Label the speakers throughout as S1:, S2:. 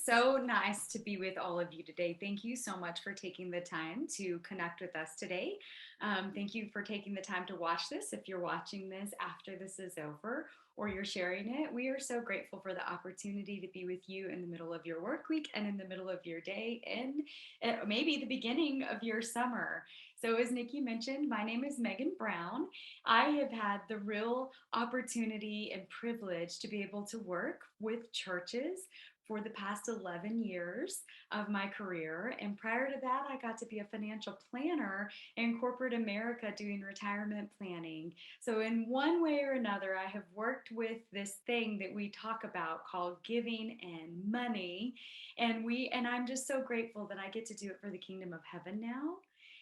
S1: so nice to be with all of you today. Thank you so much for taking the time to connect with us today. Thank you for taking the time to watch this. If you're watching this after this is over or you're sharing it, we are so grateful for the opportunity to be with you in the middle of your work week and in the middle of your day and maybe the beginning of your summer. So, as Nikki mentioned, my name is Megan Brown. I have had the real opportunity and privilege to be able to work with churches for the past 11 years of my career. And prior to that, I got to be a financial planner in corporate America doing retirement planning. So, in one way or another, I have worked with this thing that we talk about called giving and money. And I'm just so grateful that I get to do it for the kingdom of heaven now.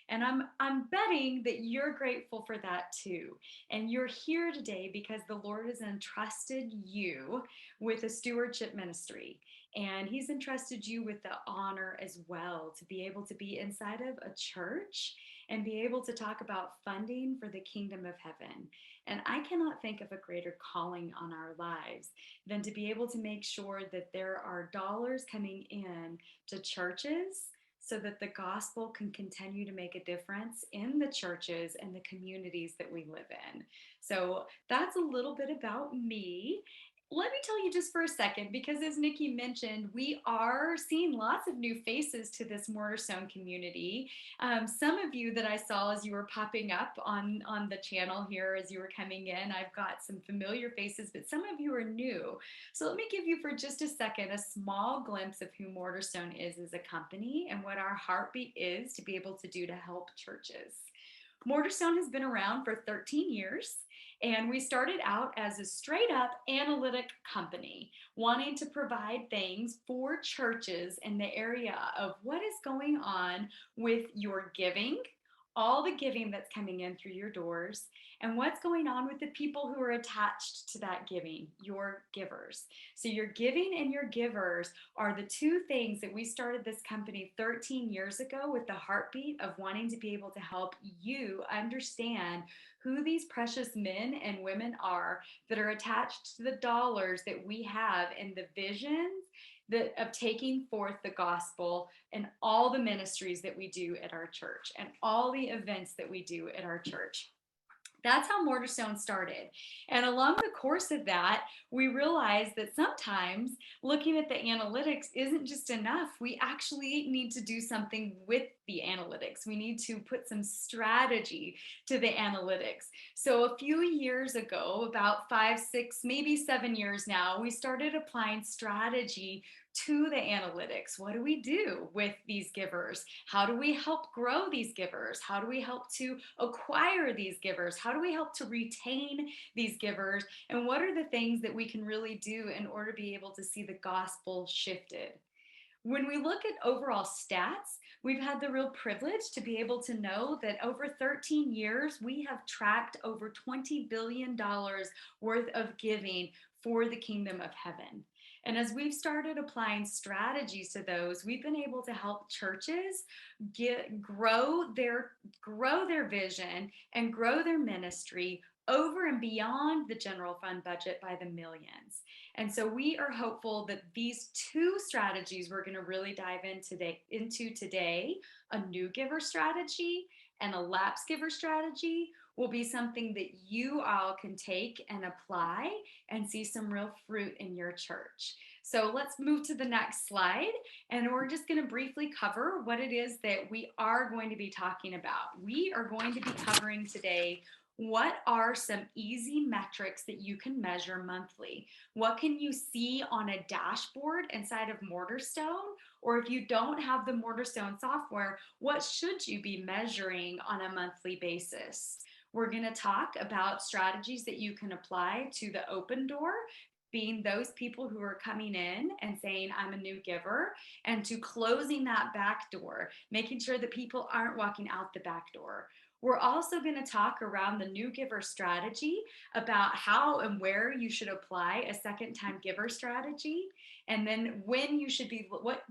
S1: And I'm betting that you're grateful for that too. And you're here today because the Lord has entrusted you with a stewardship ministry. And he's entrusted you with the honor as well to be able to be inside of a church and be able to talk about funding for the kingdom of heaven. And I cannot think of a greater calling on our lives than to be able to make sure that there are dollars coming in to churches so that the gospel can continue to make a difference in the churches and the communities that we live in. So that's a little bit about me. Let me tell you just for a second, because as Nikki mentioned, we are seeing lots of new faces to this Mortarstone community. Some of you that I saw as you were popping up on the channel here as you were coming in, I've got some familiar faces, but some of you are new. So let me give you for just a second a small glimpse of who Mortarstone is as a company and what our heartbeat is to be able to do to help churches. Mortarstone has been around for 13 years, and we started out as a straight up analytic company, wanting to provide things for churches in the area of what is going on with your giving, all the giving that's coming in through your doors, and what's going on with the people who are attached to that giving, your givers. So, your giving and your givers are the two things that we started this company 13 years ago with the heartbeat of wanting to be able to help you understand who these precious men and women are that are attached to the dollars that we have and the visions of taking forth the gospel and all the ministries that we do at our church and all the events that we do at our church. That's how Mortarstone started. And along the course of that, we realized that sometimes looking at the analytics isn't just enough. We actually need to do something with the analytics. We need to put some strategy to the analytics. So a few years ago, about 5, 6, maybe 7 years now, we started applying strategy to the analytics. What do we do with these givers? How do we help grow these givers? How do we help to acquire these givers? How do we help to retain these givers? And what are the things that we can really do in order to be able to see the gospel shifted? When we look at overall stats, we've had the real privilege to be able to know that over 13 years, we have tracked over $20 billion worth of giving for the kingdom of heaven. And as we've started applying strategies to those, we've been able to help churches grow their vision and grow their ministry over and beyond the general fund budget by the millions. And so we are hopeful that these two strategies we're going to really dive into today, a new giver strategy and a lapse giver strategy, will be something that you all can take and apply and see some real fruit in your church. So let's move to the next slide, and we're just going to briefly cover what it is that we are going to be talking about. We are going to be covering today what are some easy metrics that you can measure monthly. What can you see on a dashboard inside of Mortarstone? Or if you don't have the Mortarstone software, what should you be measuring on a monthly basis? We're going to talk about strategies that you can apply to the open door, being those people who are coming in and saying, I'm a new giver, and to closing that back door, making sure that people aren't walking out the back door. We're also going to talk around the new giver strategy about how and where you should apply a second time giver strategy, and then what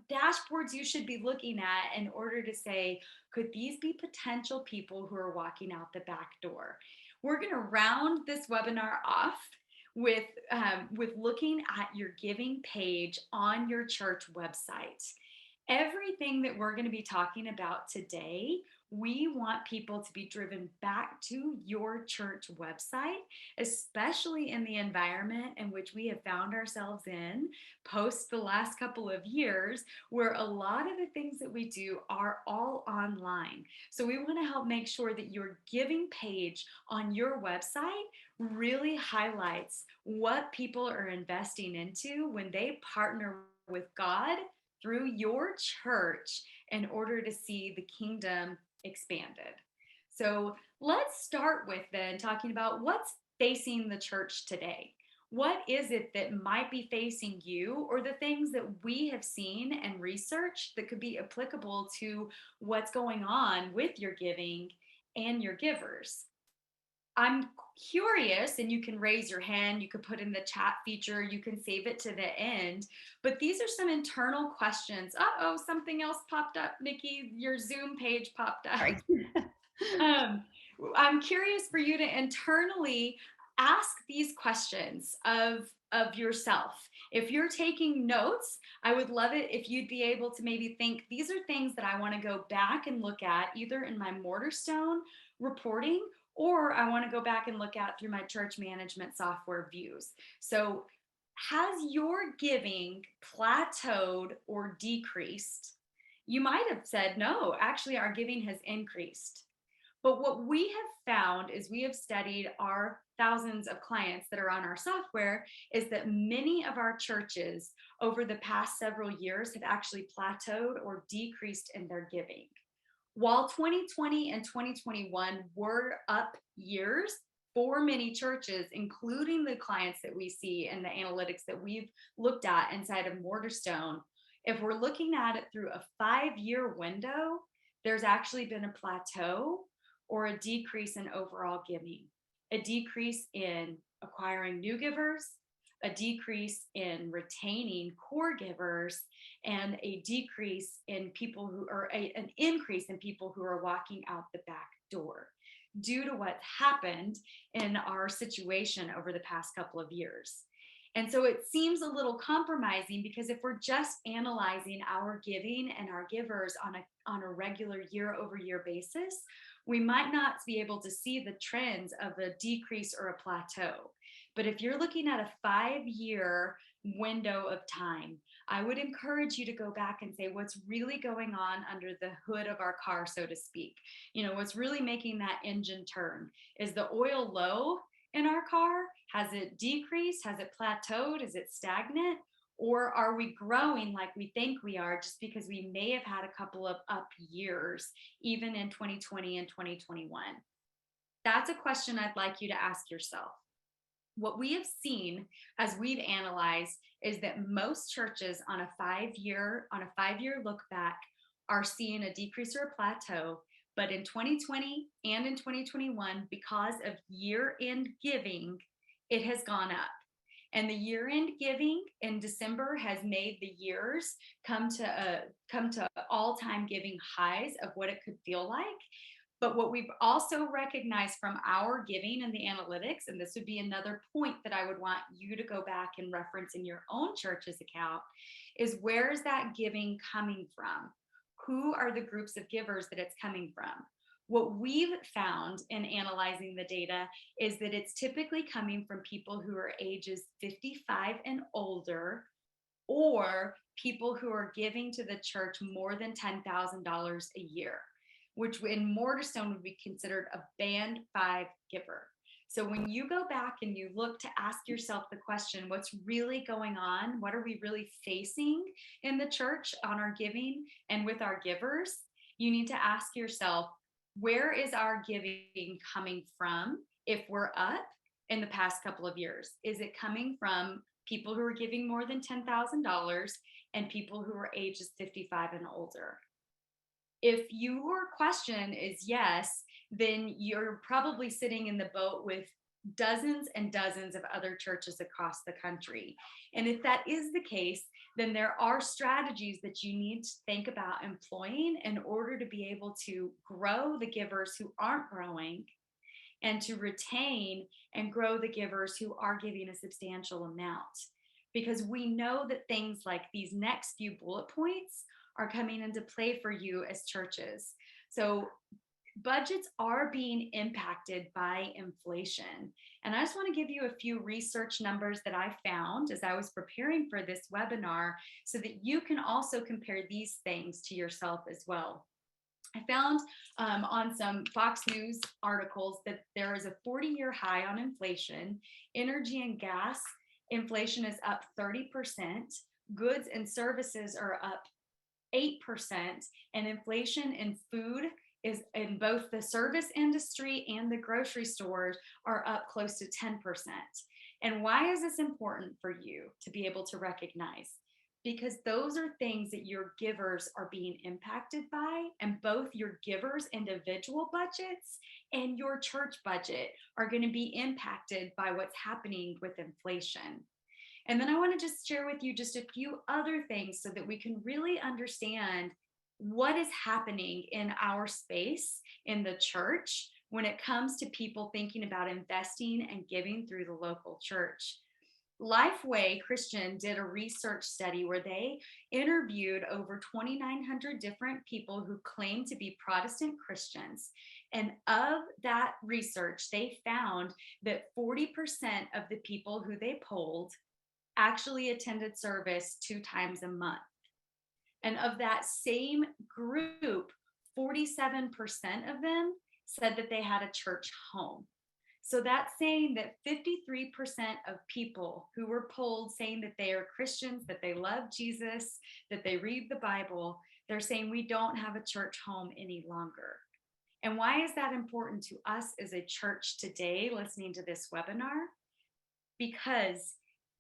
S1: dashboards you should be looking at in order to say, could these be potential people who are walking out the back door? We're going to round this webinar off with looking at your giving page on your church website. Everything that we're going to be talking about today, we want people to be driven back to your church website, especially in the environment in which we have found ourselves in post the last couple of years, where a lot of the things that we do are all online. So we want to help make sure that your giving page on your website really highlights what people are investing into when they partner with God through your church in order to see the kingdom expanded. So let's start with then talking about what's facing the church today. What is it that might be facing you, or the things that we have seen and researched that could be applicable to what's going on with your giving and your givers? I'm curious, and you can raise your hand, you can put in the chat feature, you can save it to the end. But these are some internal questions. Uh-oh, something else popped up, Nikki. Your Zoom page popped up.
S2: Sorry.
S1: um, I'm curious for you to internally ask these questions of yourself. If you're taking notes, I would love it if you'd be able to maybe think, these are things that I want to go back and look at either in my Mortarstone reporting, or I want to go back and look at through my church management software views. So has your giving plateaued or decreased? You might have said, no, actually, our giving has increased. But what we have found is we have studied our thousands of clients that are on our software is that many of our churches over the past several years have actually plateaued or decreased in their giving. While 2020 and 2021 were up years for many churches, including the clients that we see and the analytics that we've looked at inside of Mortarstone, if we're looking at it through a 5-year window, there's actually been a plateau or a decrease in overall giving, a decrease in acquiring new givers, a decrease in retaining core givers, and a decrease in people who are an increase in people who are walking out the back door due to what's happened in our situation over the past couple of years. And so it seems a little compromising, because if we're just analyzing our giving and our givers on a regular year over year basis, we might not be able to see the trends of a decrease or a plateau. But if you're looking at a 5-year window of time, I would encourage you to go back and say, what's really going on under the hood of our car, so to speak? What's really making that engine turn? Is the oil low in our car? Has it decreased? Has it plateaued? Is it stagnant? Or are we growing like we think we are, just because we may have had a couple of up years, even in 2020 and 2021? That's a question I'd like you to ask yourself. What we have seen as we've analyzed is that most churches on a 5-year look back are seeing a decrease or a plateau. But in 2020 and in 2021, because of year-end giving, it has gone up. And the year-end giving in December has made the years come to all-time giving highs of what it could feel like. But what we've also recognized from our giving and the analytics, and this would be another point that I would want you to go back and reference in your own church's account, is where is that giving coming from? Who are the groups of givers that it's coming from? What we've found in analyzing the data is that it's typically coming from people who are ages 55 and older, or people who are giving to the church more than $10,000 a year, which in Mortarstone would be considered a band 5 giver. So when you go back and you look to ask yourself the question, what's really going on? What are we really facing in the church on our giving and with our givers? You need to ask yourself, where is our giving coming from if we're up in the past couple of years? Is it coming from people who are giving more than $10,000 and people who are ages 55 and older? If your question is yes, then you're probably sitting in the boat with dozens and dozens of other churches across the country. And if that is the case, then there are strategies that you need to think about employing in order to be able to grow the givers who aren't growing and to retain and grow the givers who are giving a substantial amount. Because we know that things like these next few bullet points are coming into play for you as churches. So budgets are being impacted by inflation. And I just want to give you a few research numbers that I found as I was preparing for this webinar so that you can also compare these things to yourself as well. I found on some Fox News articles that there is a 40-year high on inflation. Energy and gas inflation is up 30%. Goods and services are up 8%, and inflation in food is in both the service industry and the grocery stores are up close to 10%. And why is this important for you to be able to recognize? Because those are things that your givers are being impacted by, and both your givers' individual budgets and your church budget are going to be impacted by what's happening with inflation. And then I want to just share with you just a few other things so that we can really understand what is happening in our space in the church when it comes to people thinking about investing and giving through the local church. Lifeway Christian did a research study where they interviewed over 2,900 different people who claim to be Protestant Christians. And of that research, they found that 40% of the people who they polled actually attended service 2 times a month. And of that same group, 47% of them said that they had a church home. So that's saying that 53% of people who were polled saying that they are Christians, that they love Jesus, that they read the Bible, they're saying we don't have a church home any longer. And why is that important to us as a church today listening to this webinar? Because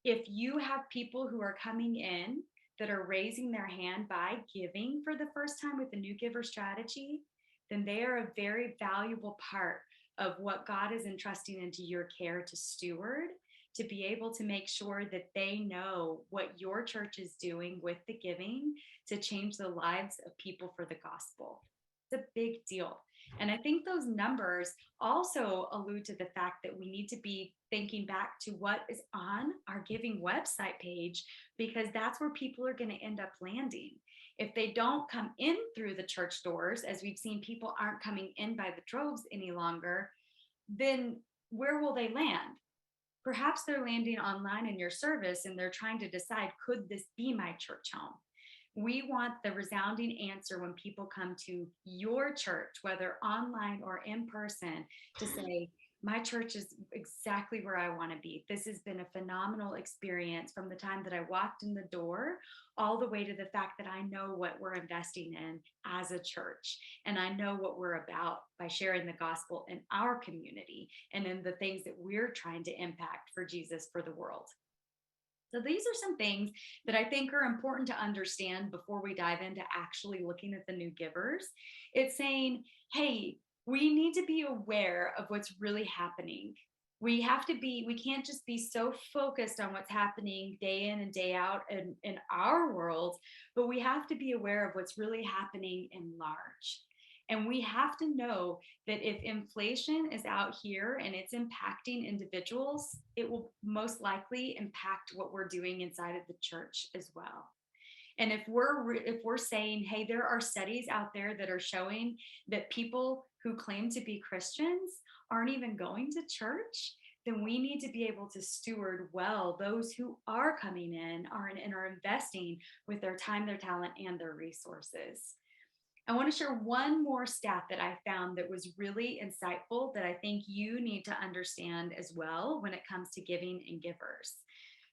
S1: if you have people who are coming in that are raising their hand by giving for the first time with the new giver strategy, then they are a very valuable part of what God is entrusting into your care to steward, to be able to make sure that they know what your church is doing with the giving to change the lives of people for the gospel. It's a big deal. And I think those numbers also allude to the fact that we need to be thinking back to what is on our giving website page, because that's where people are going to end up landing. If they don't come in through the church doors, as we've seen, people aren't coming in by the droves any longer, then where will they land? Perhaps they're landing online in your service and they're trying to decide, could this be my church home? We want the resounding answer when people come to your church, whether online or in person, to say, my church is exactly where I want to be. This has been a phenomenal experience from the time that I walked in the door all the way to the fact that I know what we're investing in as a church. And I know what we're about by sharing the gospel in our community and in the things that we're trying to impact for Jesus for the world. So these are some things that I think are important to understand before we dive into actually looking at the new givers. It's saying, hey, we need to be aware of what's really happening. We can't just be so focused on what's happening day in and day out in our world, but we have to be aware of what's really happening in large. And we have to know that if inflation is out here and it's impacting individuals, it will most likely impact what we're doing inside of the church as well. And if we're saying, hey, there are studies out there that are showing that people who claim to be Christians aren't even going to church, then we need to be able to steward well those who are coming in and are investing with their time, their talent, and their resources. I want to share one more stat that I found that was really insightful that I think you need to understand as well when it comes to giving and givers.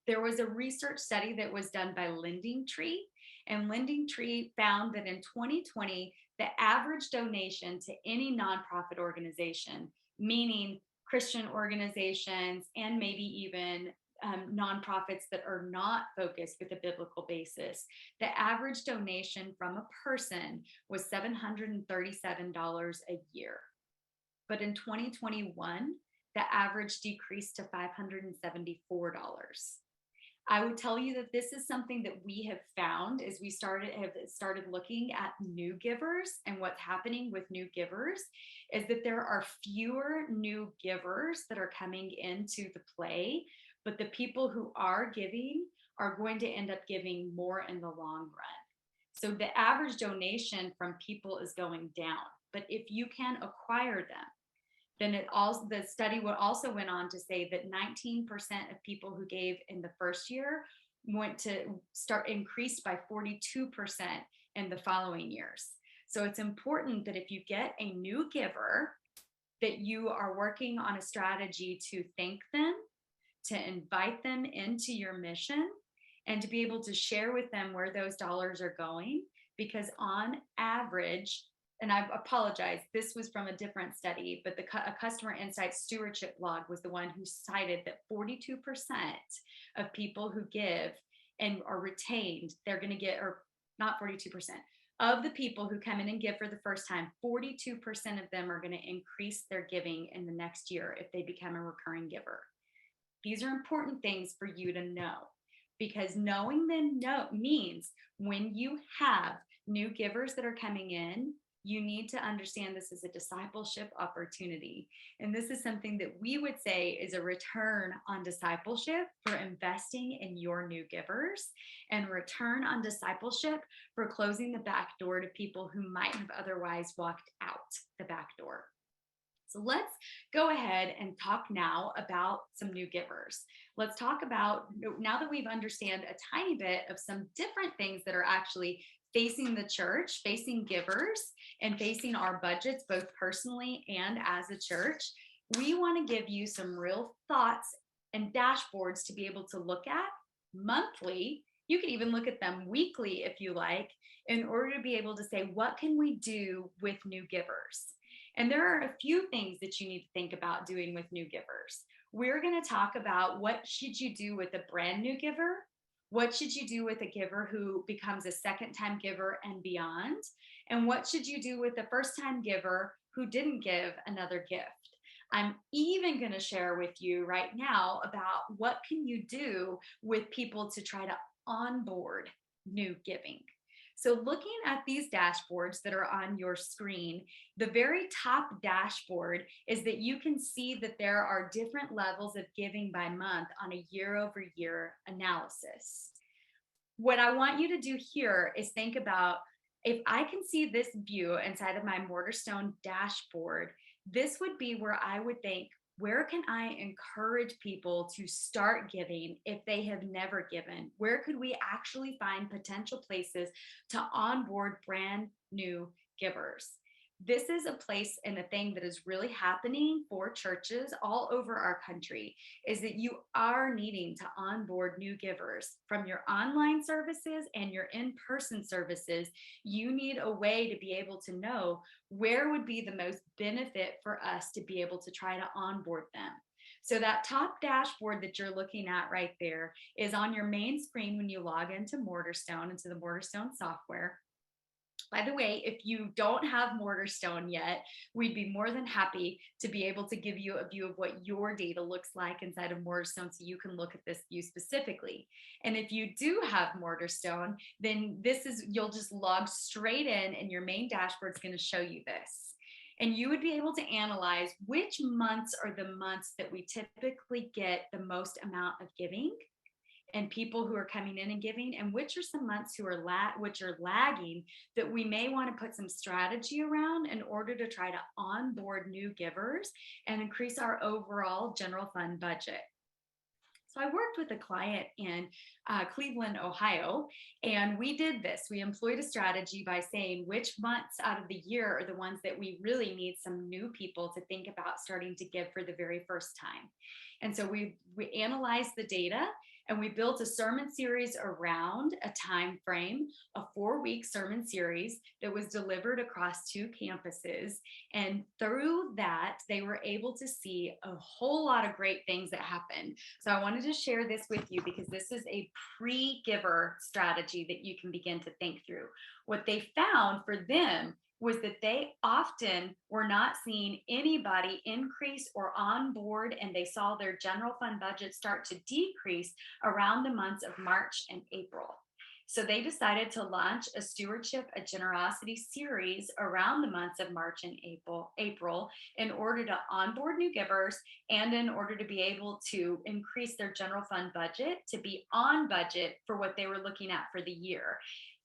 S1: There was a research study that was done by LendingTree, and LendingTree found that in 2020, the average donation to any nonprofit organization, meaning Christian organizations and maybe even nonprofits that are not focused with a biblical basis, the average donation from a person was $737 a year. But in 2021, the average decreased to $574. I would tell you that this is something that we have found as we have started looking at new givers, and what's happening with new givers is that there are fewer new givers that are coming into the play, but the people who are giving are going to end up giving more in the long run. So the average donation from people is going down, but if you can acquire them, then the study would also went on to say that 19% of people who gave in the first year went to start increased by 42% in the following years. So it's important that if you get a new giver, that you are working on a strategy to thank them, to invite them into your mission, and to be able to share with them where those dollars are going. Because on average, and I apologize, this was from a different study, but a customer insight stewardship blog was the one who cited that 42% of people who give and are retained, they're going to get, or not 42%, of the people who come in and give for the first time, 42% of them are going to increase their giving in the next year if they become a recurring giver. These are important things for you to know, because knowing them means when you have new givers that are coming in, you need to understand this is a discipleship opportunity. And this is something that we would say is a return on discipleship for investing in your new givers, and return on discipleship for closing the back door to people who might have otherwise walked out the back door. So let's go ahead and talk now about some new givers. Let's talk about, now that we've understand a tiny bit of some different things that are actually facing the church, facing givers, and facing our budgets, both personally and as a church, we want to give you some real thoughts and dashboards to be able to look at monthly. You can even look at them weekly if you like, in order to be able to say, what can we do with new givers? And there are a few things that you need to think about doing with new givers. We're going to talk about what should you do with a brand new giver? What should you do with a giver who becomes a second time giver and beyond? And what should you do with the first time giver who didn't give another gift? I'm even going to share with you right now about what can you do with people to try to onboard new giving. So looking at these dashboards that are on your screen, the very top dashboard is that you can see that there are different levels of giving by month on a year over year analysis. What I want you to do here is think about, if I can see this view inside of my Mortarstone dashboard, this would be where I would think, where can I encourage people to start giving if they have never given? Where could we actually find potential places to onboard brand new givers? This is a place and a thing that is really happening for churches all over our country, is that you are needing to onboard new givers from your online services and your in-person services. You need a way to be able to know where would be the most benefit for us to be able to try to onboard them. So that top dashboard that you're looking at right there is on your main screen when you log into Mortarstone, into the Mortarstone software. By the way, if you don't have Mortarstone yet, we'd be more than happy to be able to give you a view of what your data looks like inside of Mortarstone, so you can look at this view specifically. And if you do have Mortarstone, then you'll just log straight in and your main dashboard is going to show you this. And you would be able to analyze which months are the months that we typically get the most amount of giving and people who are coming in and giving, and which are some months which are lagging, that we may want to put some strategy around in order to try to onboard new givers and increase our overall general fund budget. So I worked with a client in Cleveland, Ohio, and we did this. We employed a strategy by saying which months out of the year are the ones that we really need some new people to think about starting to give for the very first time. And so we analyzed the data, and we built a sermon series around a time frame, a 4-week sermon series that was delivered across 2 campuses. And through that, they were able to see a whole lot of great things that happened. So I wanted to share this with you because this is a pre-giver strategy that you can begin to think through. What they found for them was that they often were not seeing anybody increase or on board, and they saw their general fund budget start to decrease around the months of March and April. So they decided to launch a stewardship, a generosity series around the months of March and April in order to onboard new givers and in order to be able to increase their general fund budget to be on budget for what they were looking at for the year.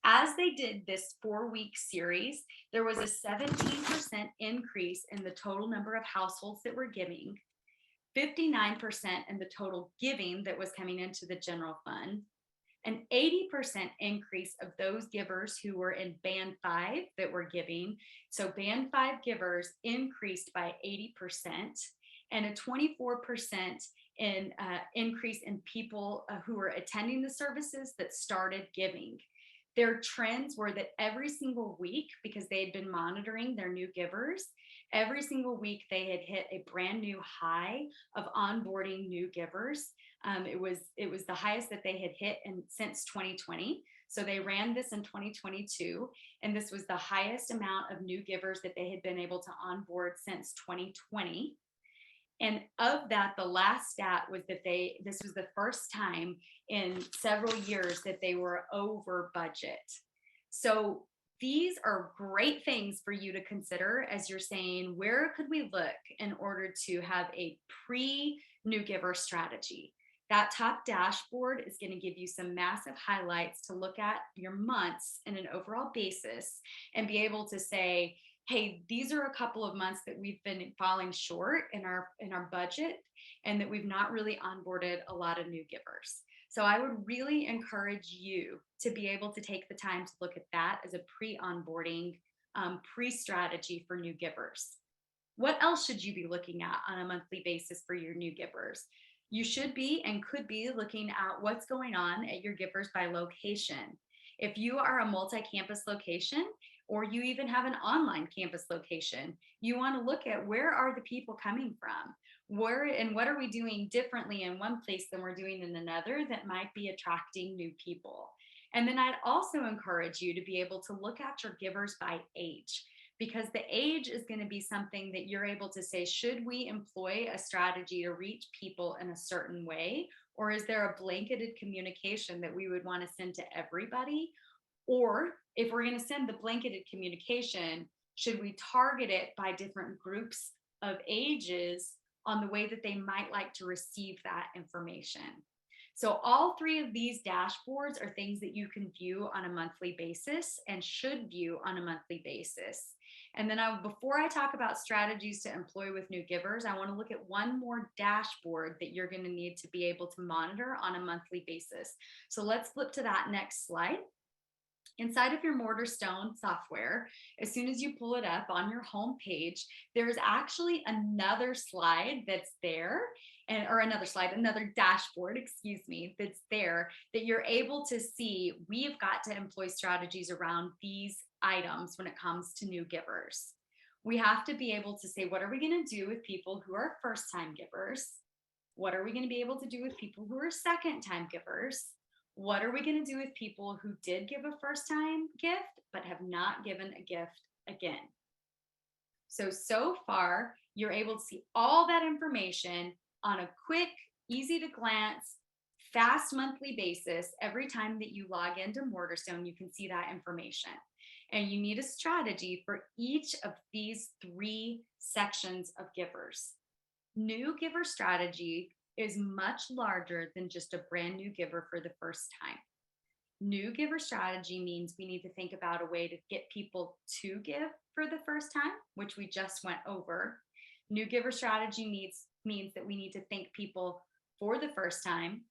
S1: As they did this 4-week series, there was a 17% increase in the total number of households that were giving, 59% in the total giving that was coming into the general fund, an 80% increase of those givers who were in band 5 that were giving. So band 5 givers increased by 80%, and a 24% increase in people who were attending the services that started giving. Their trends were that every single week, because they had been monitoring their new givers, every single week they had hit a brand new high of onboarding new givers. It was the highest that they had hit since 2020. So they ran this in 2022, and this was the highest amount of new givers that they had been able to onboard since 2020. And of that, the last stat was that this was the first time in several years that they were over budget. So these are great things for you to consider as you're saying, where could we look in order to have a pre-new giver strategy? That top dashboard is going to give you some massive highlights to look at your months in an overall basis and be able to say, hey, these are a couple of months that we've been falling short in our budget and that we've not really onboarded a lot of new givers. So I would really encourage you to be able to take the time to look at that as a pre-onboarding, pre-strategy for new givers. What else should you be looking at on a monthly basis for your new givers? You should be and could be looking at what's going on at your givers by location. If you are a multi-campus location, or you even have an online campus location, you want to look at where are the people coming from? Where and what are we doing differently in one place than we're doing in another that might be attracting new people? And then I'd also encourage you to be able to look at your givers by age, because the age is going to be something that you're able to say, should we employ a strategy to reach people in a certain way? Or is there a blanketed communication that we would want to send to everybody? Or if we're going to send the blanketed communication, should we target it by different groups of ages on the way that they might like to receive that information? So all 3 of these dashboards are things that you can view on a monthly basis and should view on a monthly basis. And then before I talk about strategies to employ with new givers, I want to look at one more dashboard that you're going to need to be able to monitor on a monthly basis. So let's flip to that next slide. Inside of your Mortarstone software, as soon as you pull it up on your home page, there's actually another slide that's there, another dashboard, excuse me, that's there that you're able to see. We've got to employ strategies around these items when it comes to new givers. We have to be able to say, what are we going to do with people who are first-time givers? What are we going to be able to do with people who are second-time givers? What are we going to do with people who did give a first-time gift but have not given a gift again? So far, you're able to see all that information on a quick, easy to glance, fast monthly basis. Every time that you log into Mortarstone, you can see that information. And you need a strategy for each of these 3 sections of givers. New giver strategy is much larger than just a brand new giver for the first time. New giver strategy means we need to think about a way to get people to give for the first time, which we just went over. New giver strategy means that we need to thank people for the first time,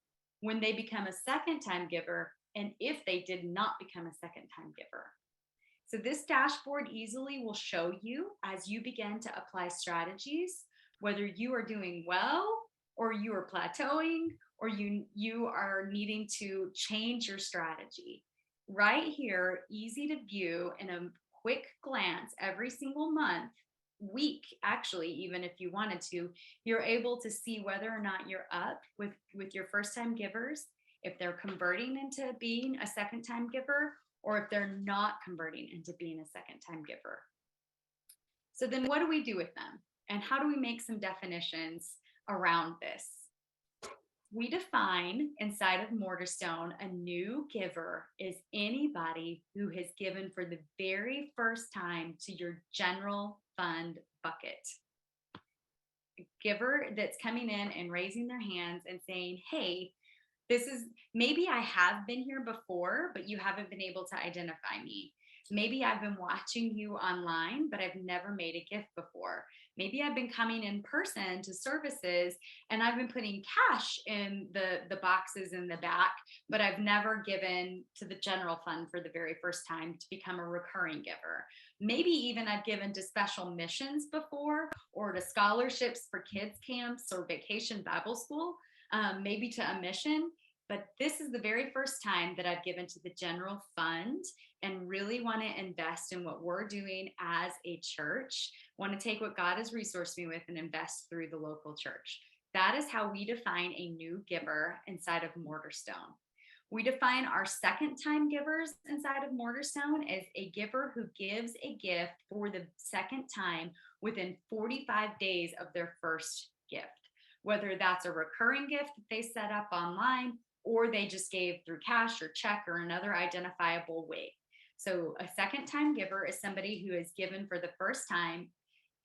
S1: when they become a second time giver, and if they did not become a second time giver. So this dashboard easily will show you as you begin to apply strategies, whether you are doing well or you are plateauing or you are needing to change your strategy. Right here, easy to view in a quick glance every single month, week, actually, even if you wanted to, you're able to see whether or not you're up with your first time givers, if they're converting into being a second time giver, or if they're not converting into being a second time giver. So then what do we do with them? And how do we make some definitions around this? We define inside of Mortarstone a new giver is anybody who has given for the very first time to your general fund bucket. A giver that's coming in and raising their hands and saying, hey, this is maybe I have been here before, but you haven't been able to identify me. Maybe I've been watching you online, but I've never made a gift before. Maybe I've been coming in person to services and I've been putting cash in the boxes in the back, but I've never given to the general fund for the very first time to become a recurring giver. Maybe even I've given to special missions before or to scholarships for kids camps or vacation Bible school, maybe to a mission, but this is the very first time that I've given to the general fund and really want to invest in what we're doing as a church, want to take what God has resourced me with and invest through the local church. That is how we define a new giver inside of Mortarstone. We define our second time givers inside of Mortarstone as a giver who gives a gift for the second time within 45 days of their first gift, whether that's a recurring gift that they set up online or they just gave through cash or check or another identifiable way. So a second time giver is somebody who has given for the first time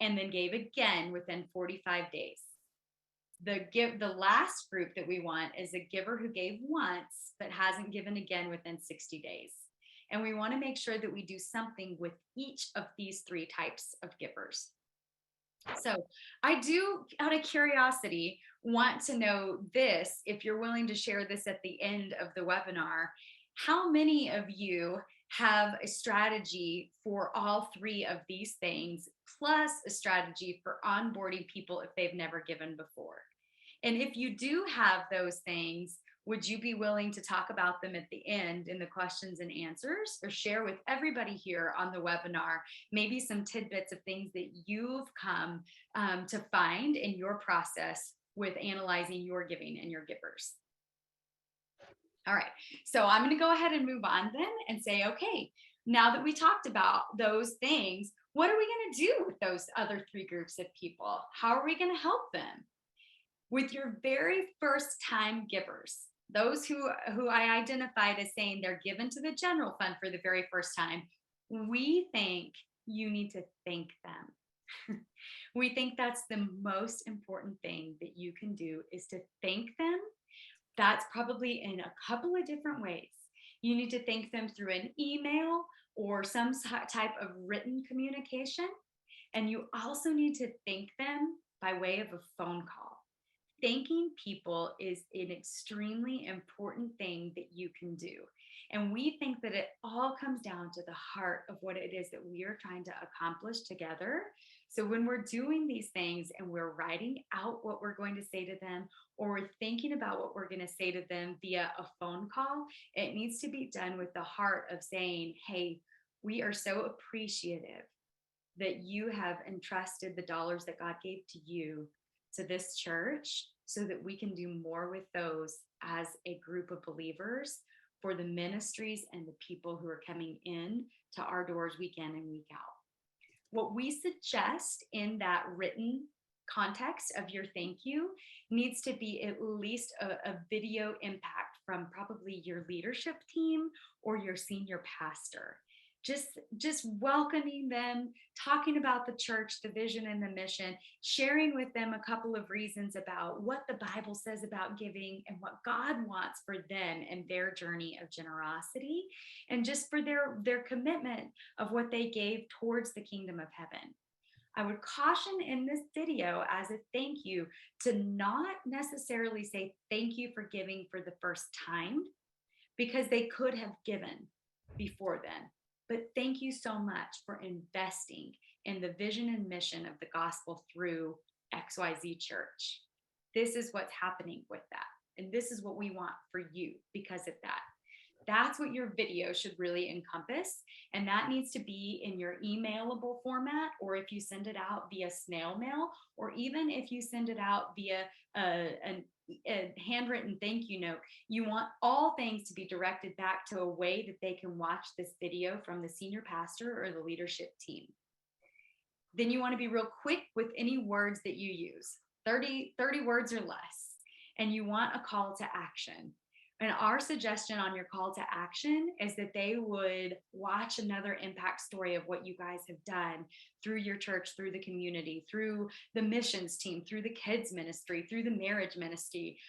S1: and then gave again within 45 days. The last group that we want is a giver who gave once but hasn't given again within 60 days. And we want to make sure that we do something with each of these three types of givers. So I do, out of curiosity, want to know this, if you're willing to share this at the end of the webinar, how many of you have a strategy for all three of these things, plus a strategy for onboarding people if they've never given before? And if you do have those things, would you be willing to talk about them at the end in the questions and answers, or share with everybody here on the webinar maybe some tidbits of things that you've come to find in your process with analyzing your giving and your givers? All right, so I'm going to go ahead and move on then and say, okay, now that we talked about those things, what are we going to do with those other three groups of people? How are we going to help them? With your very first time givers, those who I identified as saying they're given to the general fund for the very first time, we think you need to thank them. We think that's the most important thing that you can do is to thank them. That's probably in a couple of different ways. You need to thank them through an email or some type of written communication. And you also need to thank them by way of a phone call. Thanking people is an extremely important thing that you can do. And we think that it all comes down to the heart of what it is that we are trying to accomplish together. So when we're doing these things and we're writing out what we're going to say to them, or we're thinking about what we're going to say to them via a phone call, it needs to be done with the heart of saying, hey, we are so appreciative that you have entrusted the dollars that God gave to you to this church so that we can do more with those as a group of believers for the ministries and the people who are coming in to our doors week in and week out. What we suggest in that written context of your thank you needs to be at least a video impact from probably your leadership team or your senior pastor. Just welcoming them, talking about the church, the vision and the mission, sharing with them a couple of reasons about what the Bible says about giving and what God wants for them and their journey of generosity, and just for their commitment of what they gave towards the kingdom of heaven. I would caution in this video as a thank you to not necessarily say thank you for giving for the first time, because they could have given before then. But thank you so much for investing in the vision and mission of the gospel through XYZ Church. This is what's happening with that. And this is what we want for you because of that. That's what your video should really encompass. And that needs to be in your emailable format, or if you send it out via snail mail, or even if you send it out via a handwritten thank you note. You want all things to be directed back to a way that they can watch this video from the senior pastor or the leadership team. Then you want to be real quick with any words that you use, 30 words or less. and you want a call to action. And our suggestion on your call to action is that they would watch another impact story of what you guys have done through your church, through the community, through the missions team, through the kids ministry, through the marriage ministry,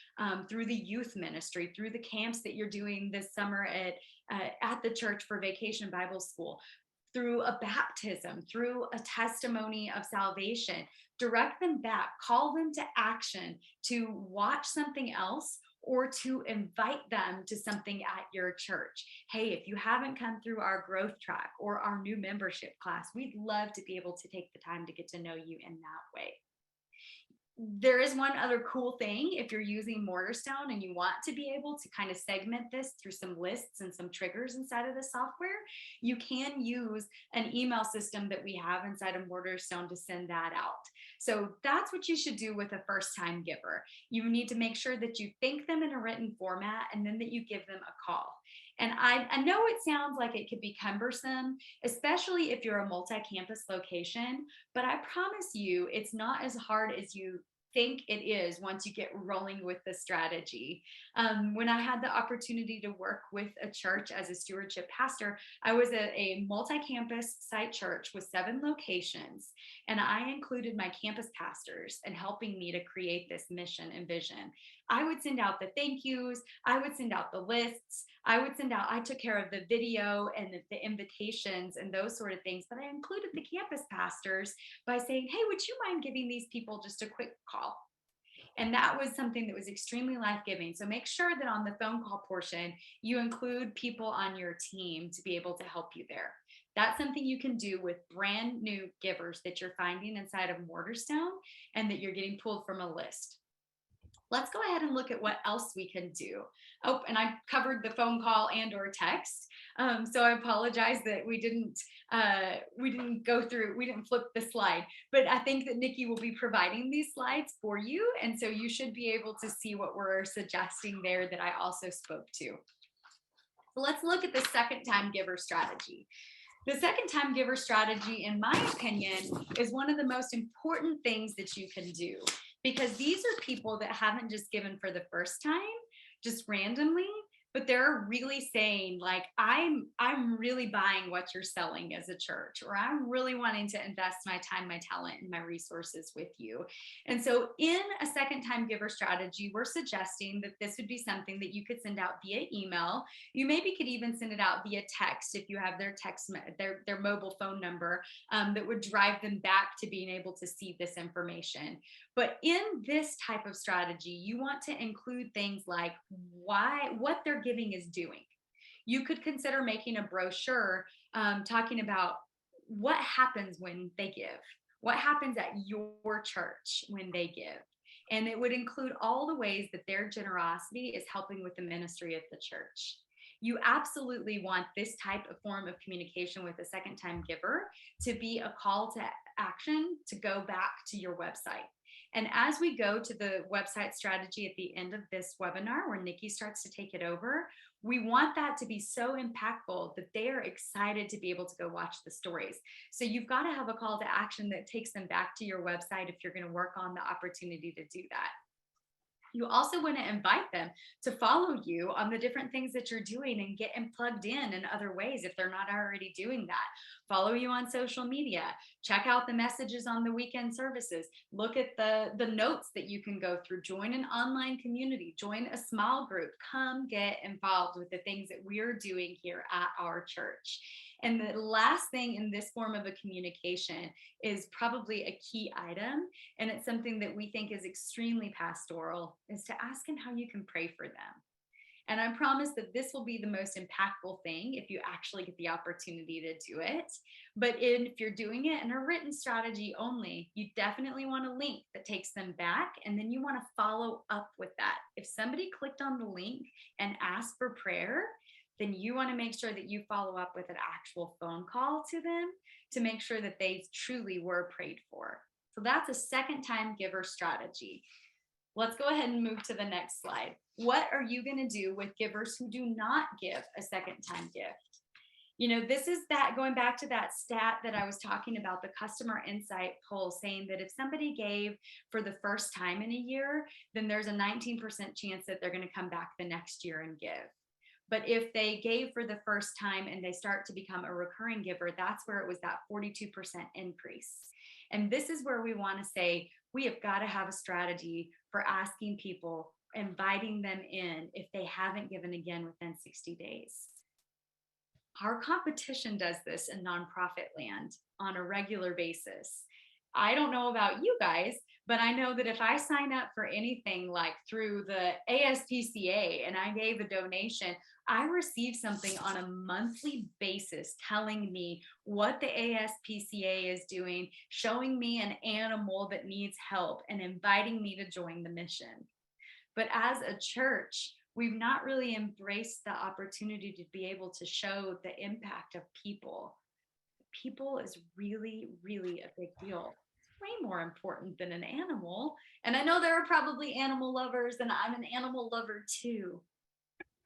S1: through the youth ministry, through the camps that you're doing this summer at the church for Vacation Bible School, through a baptism, through a testimony of salvation. Direct them back, call them to action to watch something else or to invite them to something at your church. Hey, if you haven't come through our growth track or our new membership class, we'd love to be able to take the time to get to know you in that way. There is one other cool thing. If you're using Mortarstone and you want to be able to kind of segment this through some lists and some triggers inside of the software, you can use an email system that we have inside of Mortarstone to send that out. So that's what you should do with a first time giver. You need to make sure that you thank them in a written format and then that you give them a call. And I know it sounds like it could be cumbersome, especially if you're a multi-campus location, but I promise you it's not as hard as you think it is once you get rolling with the strategy. When I had the opportunity to work with a church as a stewardship pastor, I was at a multi-campus site church with 7 locations, and I included my campus pastors in helping me to create this mission and vision. I would send out the thank yous, I would send out the lists, I took care of the video and the invitations and those sort of things, but I included the campus pastors by saying, hey, would you mind giving these people just a quick call? And that was something that was extremely life-giving. So make sure that on the phone call portion, you include people on your team to be able to help you there. That's something you can do with brand new givers that you're finding inside of Mortarstone and that you're getting pulled from a list. Let's go ahead and look at what else we can do. Oh, and I covered the phone call and or text. So I apologize that we didn't flip the slide, but I think that Nikki will be providing these slides for you. And so you should be able to see what we're suggesting there that I also spoke to. So let's look at the second time giver strategy. The second time giver strategy, in my opinion, is one of the most important things that you can do, because these are people that haven't just given for the first time, just randomly, but they're really saying like, I'm really buying what you're selling as a church, or I'm really wanting to invest my time, my talent, and my resources with you. And so in a second time giver strategy, we're suggesting that this would be something that you could send out via email. You maybe could even send it out via text if you have their mobile phone number, that would drive them back to being able to see this information. But in this type of strategy, you want to include things like what they're giving is doing. You could consider making a brochure talking about what happens when they give, what happens at your church when they give. And it would include all the ways that their generosity is helping with the ministry of the church. You absolutely want this type of form of communication with a second time giver to be a call to action to go back to your website. And as we go to the website strategy at the end of this webinar, where Nikki starts to take it over, we want that to be so impactful that they are excited to be able to go watch the stories. So you've got to have a call to action that takes them back to your website if you're going to work on the opportunity to do that. You also want to invite them to follow you on the different things that you're doing and get them plugged in other ways if they're not already doing that. Follow you on social media, check out the messages on the weekend services, look at the notes that you can go through, join an online community, join a small group, come get involved with the things that we're doing here at our church. And the last thing in this form of a communication is probably a key item, and it's something that we think is extremely pastoral, is to ask them how you can pray for them. And I promise that this will be the most impactful thing if you actually get the opportunity to do it. But if you're doing it in a written strategy only, you definitely want a link that takes them back, and then you want to follow up with that. If somebody clicked on the link and asked for prayer, then you want to make sure that you follow up with an actual phone call to them to make sure that they truly were prayed for. So that's a second time giver strategy. Let's go ahead and move to the next slide. What are you going to do with givers who do not give a second time gift? This is that going back to that stat that I was talking about, the customer insight poll saying that if somebody gave for the first time in a year, then there's a 19% chance that they're going to come back the next year and give. But if they gave for the first time and they start to become a recurring giver, that's where it was that 42% increase. And this is where we want to say we have got to have a strategy for asking people, inviting them in if they haven't given again within 60 days. Our competition does this in nonprofit land on a regular basis. I don't know about you guys, but I know that if I sign up for anything like through the ASPCA and I gave a donation, I receive something on a monthly basis telling me what the ASPCA is doing, showing me an animal that needs help, and inviting me to join the mission. But as a church, we've not really embraced the opportunity to be able to show the impact of people. People is really, really a big deal. It's way more important than an animal. And I know there are probably animal lovers, and I'm an animal lover too.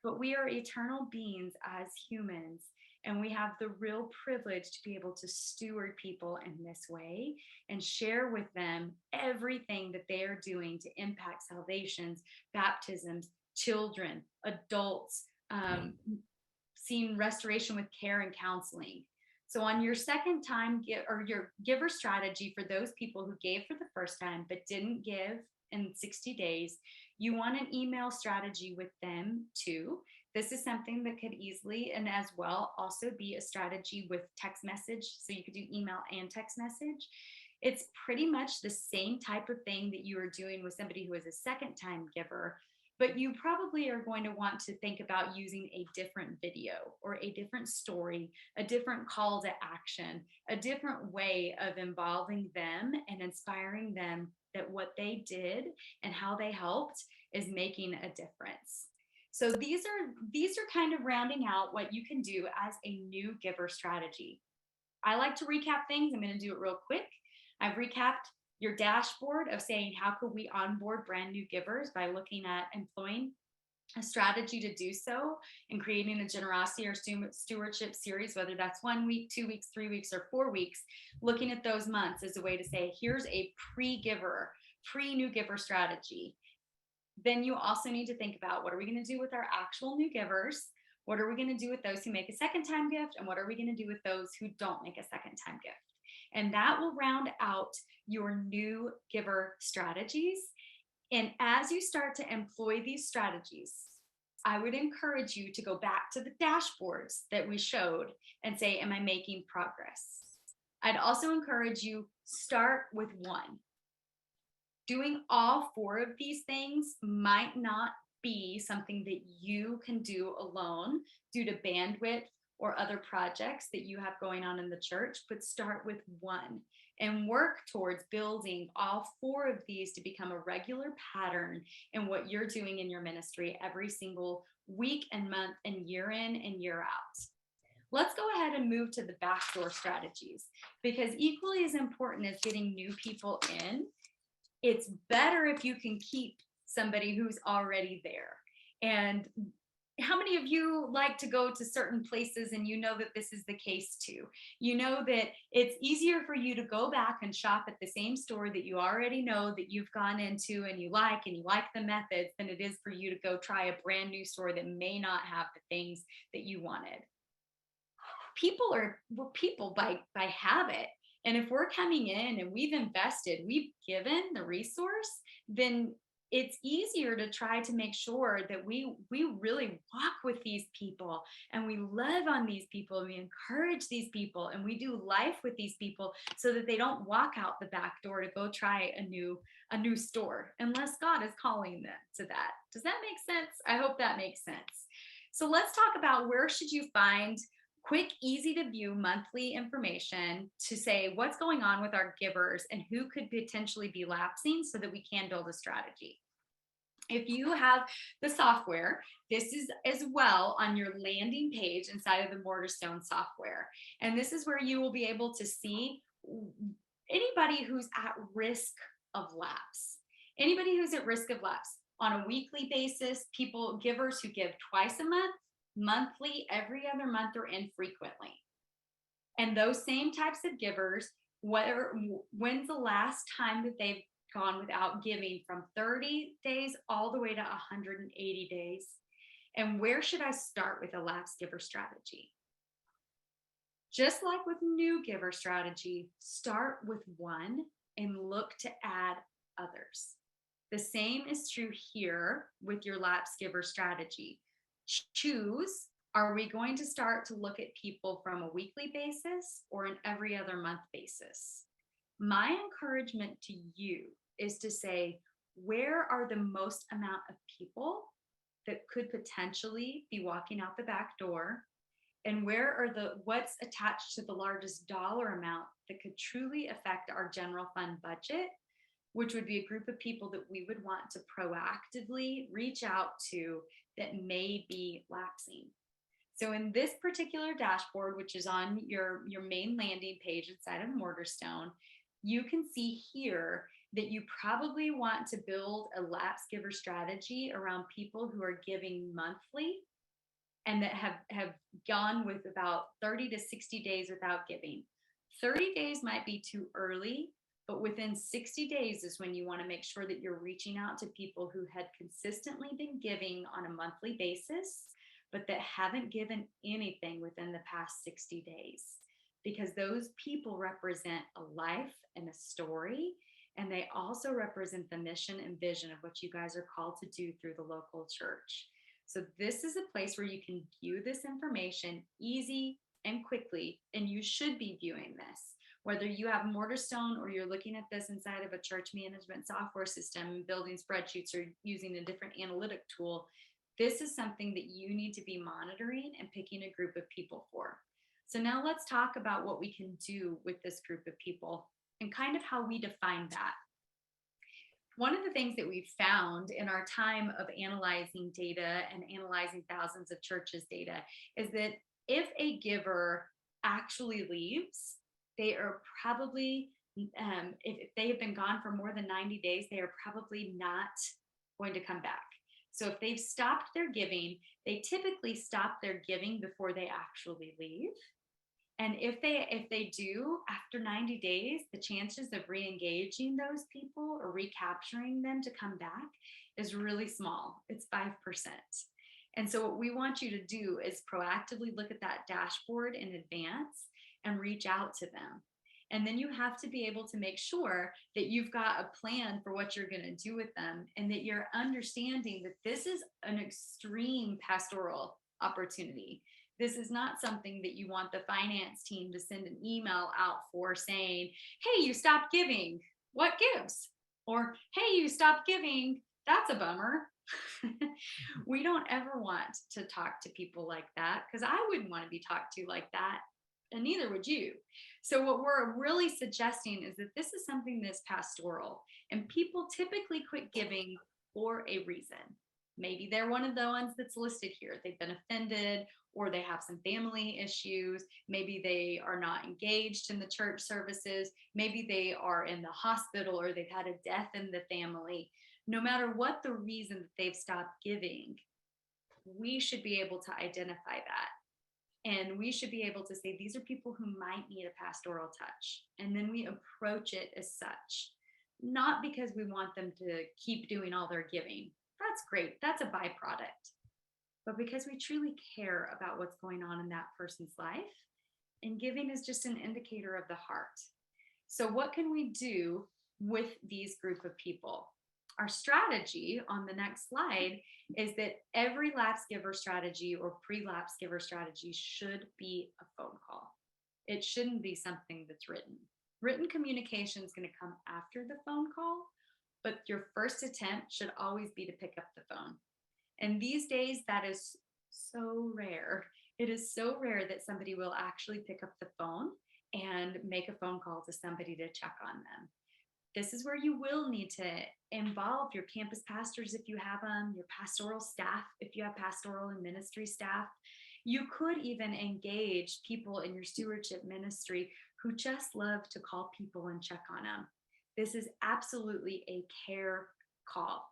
S1: But we are eternal beings as humans, and we have the real privilege to be able to steward people in this way and share with them everything that they are doing to impact salvations, baptisms, children, adults, seeing restoration with care and counseling. So on your second time or your giver strategy for those people who gave for the first time but didn't give in 60 days, you want an email strategy with them too. This is something that could easily and as well also be a strategy with text message. So you could do email and text message. It's pretty much the same type of thing that you are doing with somebody who is a second time giver, but you probably are going to want to think about using a different video or a different story, a different call to action, a different way of involving them and inspiring them that what they did and how they helped is making a difference. So these are kind of rounding out what you can do as a new giver strategy. I like to recap things. I'm going to do it real quick. I've recapped your dashboard of saying how could we onboard brand new givers by looking at employing a strategy to do so and creating a generosity or stewardship series, whether that's 1 week, 2 weeks, 3 weeks, or 4 weeks, looking at those months as a way to say, here's a pre-giver, pre-new giver strategy. Then you also need to think about what are we going to do with our actual new givers? What are we going to do with those who make a second time gift? And what are we going to do with those who don't make a second time gift? And that will round out your new giver strategies. And as you start to employ these strategies, I would encourage you to go back to the dashboards that we showed and say, am I making progress? I'd also encourage you start with one. Doing all 4 of these things might not be something that you can do alone due to bandwidth or other projects that you have going on in the church, but start with one and work towards building all 4 of these to become a regular pattern in what you're doing in your ministry every single week and month and year in and year out. Let's go ahead and move to the backdoor strategies, because equally as important as getting new people in, it's better if you can keep somebody who's already there. And how many of you like to go to certain places and you know that this is the case too? You know that it's easier for you to go back and shop at the same store that you already know that you've gone into and you like the methods than it is for you to go try a brand new store that may not have the things that you wanted. We're people by habit. And if we're coming in and we've invested, we've given the resource, then it's easier to try to make sure that we really walk with these people and we love on these people and we encourage these people and we do life with these people so that they don't walk out the back door to go try a new store unless God is calling them to that. Does that make sense? I hope that makes sense. So let's talk about where should you find quick, easy to view monthly information to say what's going on with our givers and who could potentially be lapsing so that we can build a strategy. If you have the software, this is as well on your landing page inside of the Mortarstone software. And this is where you will be able to see anybody who's at risk of lapse. Anybody who's at risk of lapse on a weekly basis, givers who give twice a month, monthly, every other month, or infrequently. And those same types of givers, when's the last time that they've gone without giving from 30 days all the way to 180 days? And where should I start with a lapsed giver strategy? Just like with new giver strategy, start with one and look to add others. The same is true here with your lapsed giver strategy. Choose, are we going to start to look at people from a weekly basis or an every other month basis? My encouragement to you is to say, where are the most amount of people that could potentially be walking out the back door? And what's attached to the largest dollar amount that could truly affect our general fund budget, which would be a group of people that we would want to proactively reach out to that may be lapsing. So in this particular dashboard, which is on your main landing page inside of Mortarstone, you can see here that you probably want to build a lapsed giver strategy around people who are giving monthly and that have gone with about 30 to 60 days without giving. 30 days might be too early, but within 60 days is when you want to make sure that you're reaching out to people who had consistently been giving on a monthly basis, but that haven't given anything within the past 60 days. Because those people represent a life and a story, and they also represent the mission and vision of what you guys are called to do through the local church. So this is a place where you can view this information easy and quickly, and you should be viewing this. Whether you have Mortarstone or you're looking at this inside of a church management software system, building spreadsheets, or using a different analytic tool, this is something that you need to be monitoring and picking a group of people for. So now let's talk about what we can do with this group of people and kind of how we define that. One of the things that we've found in our time of analyzing data and analyzing thousands of churches' data is that if a giver actually leaves, they are probably, if they have been gone for more than 90 days, they are probably not going to come back. So if they've stopped their giving, they typically stop their giving before they actually leave. And if they do, after 90 days, the chances of re-engaging those people or recapturing them to come back is really small. It's 5%. And so what we want you to do is proactively look at that dashboard in advance and reach out to them. And then you have to be able to make sure that you've got a plan for what you're going to do with them, and that you're understanding that this is an extreme pastoral opportunity. This is not something that you want the finance team to send an email out for saying, hey, you stopped giving. What gives? Or, hey, you stopped giving. That's a bummer. We don't ever want to talk to people like that, because I wouldn't want to be talked to like that, and neither would you. So what we're really suggesting is that this is something that's pastoral, and people typically quit giving for a reason. Maybe they're one of the ones that's listed here. They've been offended, or they have some family issues. Maybe they are not engaged in the church services. Maybe they are in the hospital, or they've had a death in the family. No matter what the reason that they've stopped giving, we should be able to identify that. And we should be able to say, these are people who might need a pastoral touch. And then we approach it as such, not because we want them to keep doing all their giving. That's great. That's a byproduct. But because we truly care about what's going on in that person's life. And giving is just an indicator of the heart. So what can we do with these group of people? Our strategy on the next slide is that every lapse giver strategy or pre-lapse giver strategy should be a phone call. It shouldn't be something that's written. Written communication is going to come after the phone call, but your first attempt should always be to pick up the phone. And these days, that is so rare. It is so rare that somebody will actually pick up the phone and make a phone call to somebody to check on them. This is where you will need to involve your campus pastors if you have them, your pastoral staff if you have pastoral and ministry staff. You could even engage people in your stewardship ministry who just love to call people and check on them. This is absolutely a care call.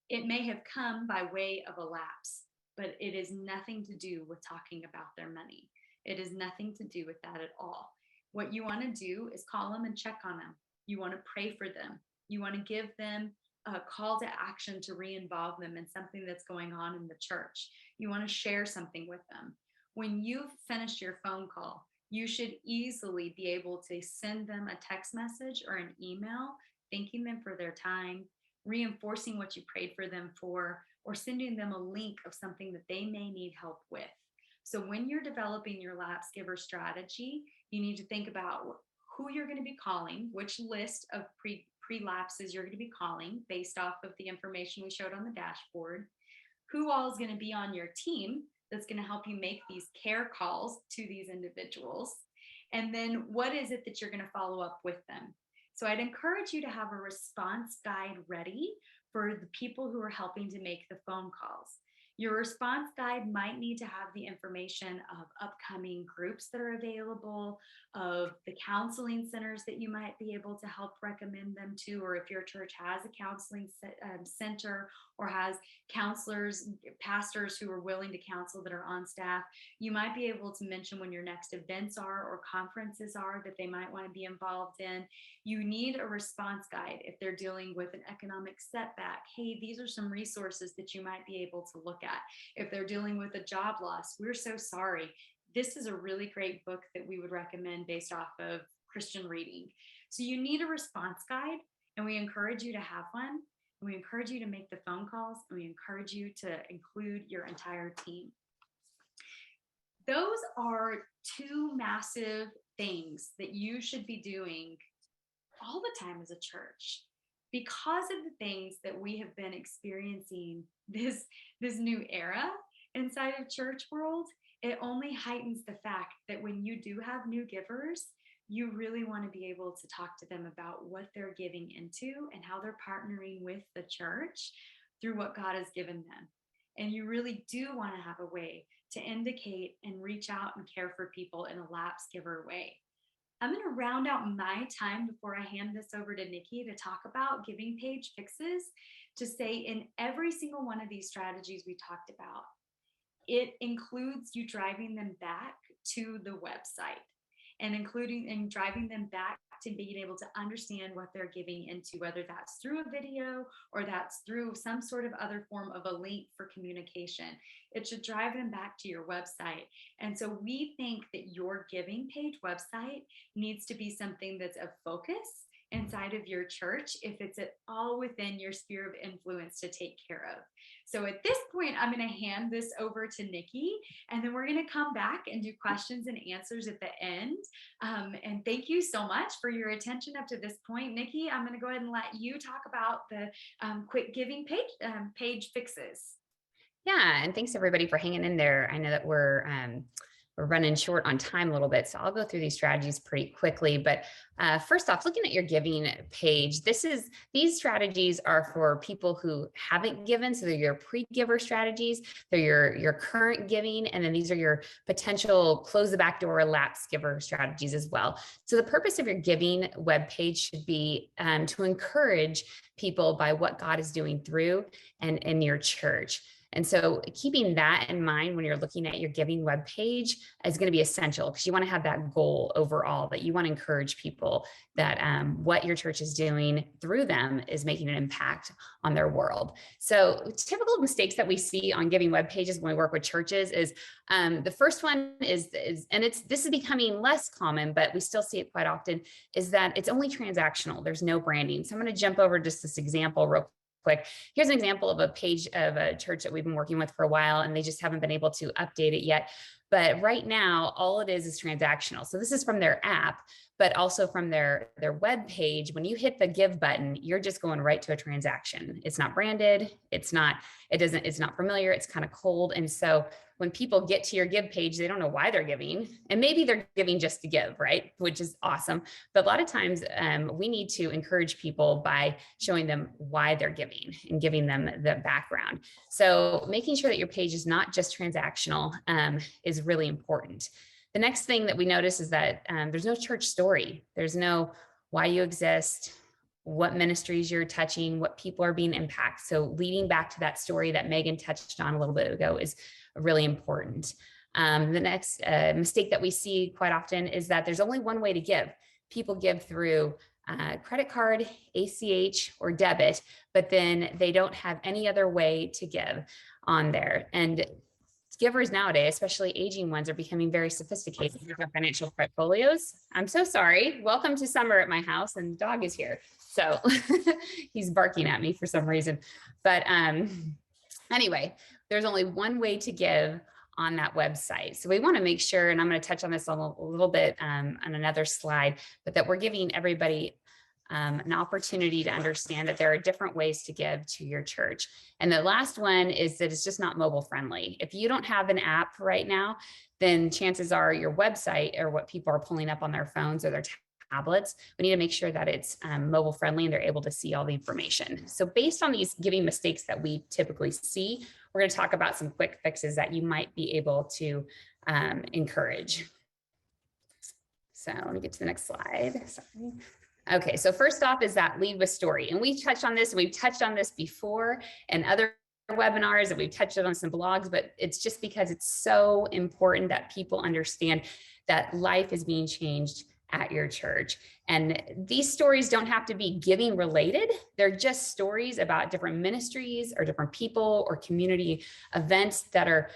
S1: It may have come by way of a lapse, but it is nothing to do with talking about their money. It is nothing to do with that at all. What you want to do is call them and check on them. You want to pray for them. You want to give them a call to action to re-involve them in something that's going on in the church. You want to share something with them. When you've finished your phone call, you should easily be able to send them a text message or an email thanking them for their time, reinforcing what you prayed for them for, or sending them a link of something that they may need help with. So when you're developing your lapse giver strategy, you need to think about who you're going to be calling, which list of pre-lapses you're going to be calling based off of the information we showed on the dashboard, who all is going to be on your team that's going to help you make these care calls to these individuals, and then what is it that you're going to follow up with them. So I'd encourage you to have a response guide ready for the people who are helping to make the phone calls. Your response guide might need to have the information of upcoming groups that are available, of the counseling centers that you might be able to help recommend them to, or if your church has a counseling center or has counselors, pastors who are willing to counsel that are on staff, you might be able to mention when your next events are or conferences are that they might want to be involved in. You need a response guide if they're dealing with an economic setback. Hey, these are some resources that you might be able to look at. If they're dealing with a job loss, we're so sorry. This is a really great book that we would recommend based off of Christian reading. So you need a response guide, and we encourage you to have one. And we encourage you to make the phone calls, and we encourage you to include your entire team. Those are two massive things that you should be doing all the time as a church. Because of the things that we have been experiencing this new era inside of church world, it only heightens the fact that when you do have new givers, you really want to be able to talk to them about what they're giving into and how they're partnering with the church through what God has given them. And you really do want to have a way to indicate and reach out and care for people in a lapse giver way. I'm going to round out my time before I hand this over to Nikki to talk about giving page fixes, to say in every single one of these strategies we talked about, it includes you driving them back to the website and including and driving them back to being able to understand what they're giving into, whether that's through a video or that's through some sort of other form of a link for communication. It should drive them back to your website. And so we think that your giving page website needs to be something that's a focus inside of your church if it's at all within your sphere of influence to take care of. So at this point, I'm going to hand this over to Nikki, and then we're going to come back and do questions and answers at the end. And thank you so much for your attention up to this point. Nikki, I'm going to go ahead and let you talk about the quick giving page fixes.
S2: Yeah, and thanks everybody for hanging in there. I know that we're running short on time a little bit, so I'll go through these strategies pretty quickly. But first off, looking at your giving page, these strategies are for people who haven't given. So they're your pre-giver strategies, they're your current giving, and then these are your potential close the back door lapse giver strategies as well. So the purpose of your giving web page should be to encourage people by what God is doing through and in your church. And so keeping that in mind when you're looking at your giving webpage is going to be essential, because you want to have that goal overall, that you want to encourage people that what your church is doing through them is making an impact on their world. So typical mistakes that we see on giving web pages when we work with churches is the first one is this is becoming less common, but we still see it quite often, is that it's only transactional. There's no branding. So I'm going to jump over just this example real quick. Here's an example of a page of a church that we've been working with for a while, and they just haven't been able to update it yet. But right now, all it is transactional. So this is from their app, but also from their web page. When you hit the give button, you're just going right to a transaction. It's not branded. It's not familiar. It's kind of cold. And so when people get to your give page, they don't know why they're giving, and maybe they're giving just to give, right? Which is awesome. But a lot of times we need to encourage people by showing them why they're giving and giving them the background. So making sure that your page is not just transactional is really important. The next thing that we notice is that there's no church story. There's no why you exist, what ministries you're touching, what people are being impacted. So leading back to that story that Megan touched on a little bit ago is really important. The next mistake that we see quite often is that there's only one way to give. People give through credit card, ACH, or debit, but then they don't have any other way to give on there. And givers nowadays, especially aging ones, are becoming very sophisticated with their financial portfolios. I'm so sorry. Welcome to summer at my house, and the dog is here. So he's barking at me for some reason. But anyway, there's only one way to give on that website. So we want to make sure, and I'm going to touch on this a little bit on another slide, but that we're giving everybody an opportunity to understand that there are different ways to give to your church. And the last one is that it's just not mobile friendly. If you don't have an app right now, then chances are your website or what people are pulling up on their phones or their tablets, we need to make sure that it's mobile friendly and they're able to see all the information. So based on these giving mistakes that we typically see, we're going to talk about some quick fixes that you might be able to encourage. So let me get to the next slide. Sorry. Okay, so first off is that lead with story. And we touched on this, and we've touched on this before in other webinars, and we've touched it on some blogs, but it's just because it's so important that people understand that life is being changed at your church. And these stories don't have to be giving related. They're just stories about different ministries or different people or community events that are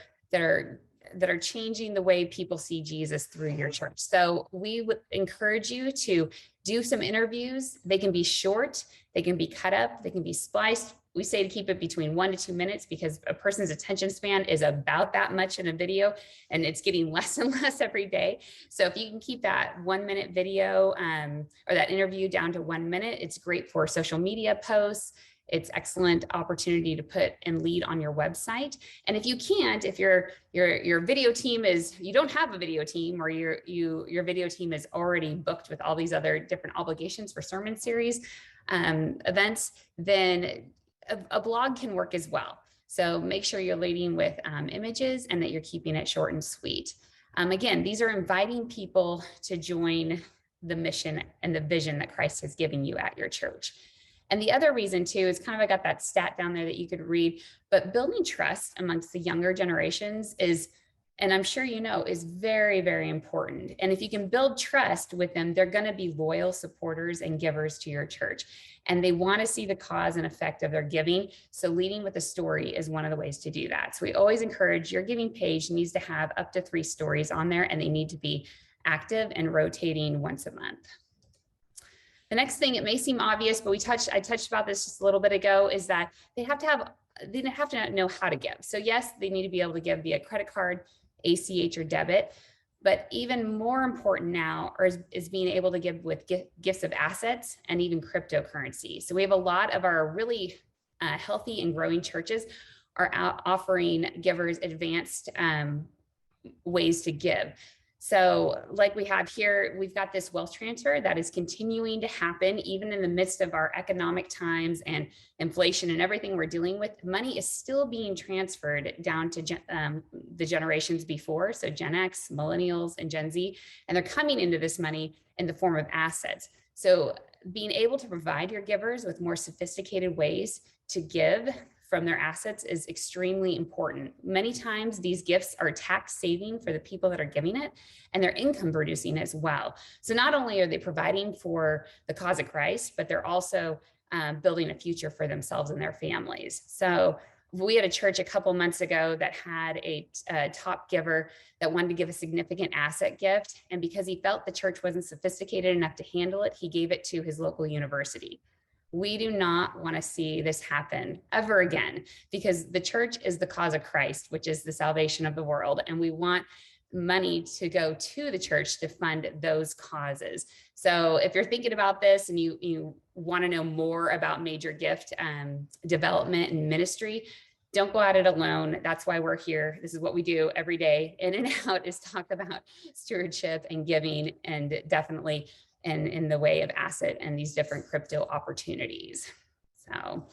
S2: changing the way people see Jesus through your church. So we would encourage you to do some interviews. They can be short, they can be cut up, they can be spliced. We say to keep it between 1 to 2 minutes because a person's attention span is about that much in a video, and it's getting less and less every day. So if you can keep that 1 minute video or that interview down to 1 minute, it's great for social media posts. It's excellent opportunity to put and lead on your website. And if you can't, if your video team you don't have a video team, or your video team is already booked with all these other different obligations for sermon series events, then a blog can work as well. So make sure you're leading with images and that you're keeping it short and sweet. Again, these are inviting people to join the mission and the vision that Christ has given you at your church. And the other reason too is I got that stat down there that you could read, but building trust amongst the younger generations is, and I'm sure you know, is very, very important. And if you can build trust with them, they're going to be loyal supporters and givers to your church. And they want to see the cause and effect of their giving. So leading with a story is one of the ways to do that. So we always encourage your giving page needs to have up to 3 stories on there, and they need to be active and rotating once a month. The next thing, it may seem obvious, but I touched about this just a little bit ago, is that they have to know how to give. So yes, they need to be able to give via credit card, ACH, or debit. But even more important now is being able to give with gifts of assets and even cryptocurrency. So we have a lot of our really healthy and growing churches are offering givers advanced ways to give. So like we have here, we've got this wealth transfer that is continuing to happen even in the midst of our economic times and inflation and everything we're dealing with. Money is still being transferred down to the generations before, so Gen X, Millennials, and Gen Z, and they're coming into this money in the form of assets. So being able to provide your givers with more sophisticated ways to give from their assets is extremely important. Many times these gifts are tax saving for the people that are giving it, and they're income producing as well. So not only are they providing for the cause of Christ, but they're also building a future for themselves and their families. So we had a church a couple months ago that had a top giver that wanted to give a significant asset gift. And because he felt the church wasn't sophisticated enough to handle it, he gave it to his local university. We do not want to see this happen ever again, because the church is the cause of Christ, which is the salvation of the world. And we want money to go to the church to fund those causes. So if you're thinking about this and you want to know more about major gift development and ministry, don't go at it alone. That's why we're here. This is what we do every day in and out, is talk about stewardship and giving, and definitely in the way of asset and these different crypto opportunities. So,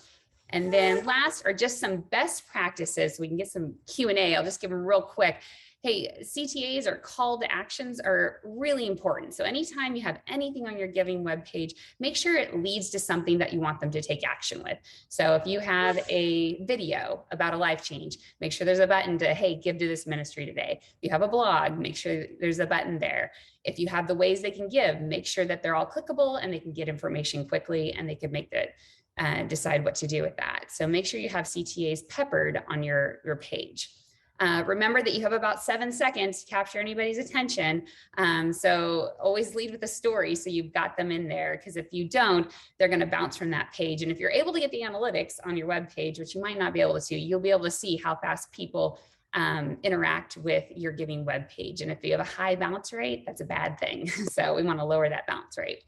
S2: and then last are just some best practices. So we can get some Q&A. I'll just give them real quick. hey, CTAs or call to actions are really important. So anytime you have anything on your giving webpage, make sure it leads to something that you want them to take action with. So if you have a video about a life change, make sure there's a button to, hey, give to this ministry today. If you have a blog, make sure there's a button there. If you have the ways they can give, make sure that they're all clickable and they can get information quickly and they can make the decide what to do with that. So make sure you have CTAs peppered on your page. Remember that you have about 7 seconds to capture anybody's attention. So always lead with a story so you've got them in there, because if you don't, they're going to bounce from that page. And if you're able to get the analytics on your web page, which you might not be able to, you'll be able to see how fast people interact with your giving web page. And if you have a high bounce rate, that's a bad thing. So we want to lower that bounce rate.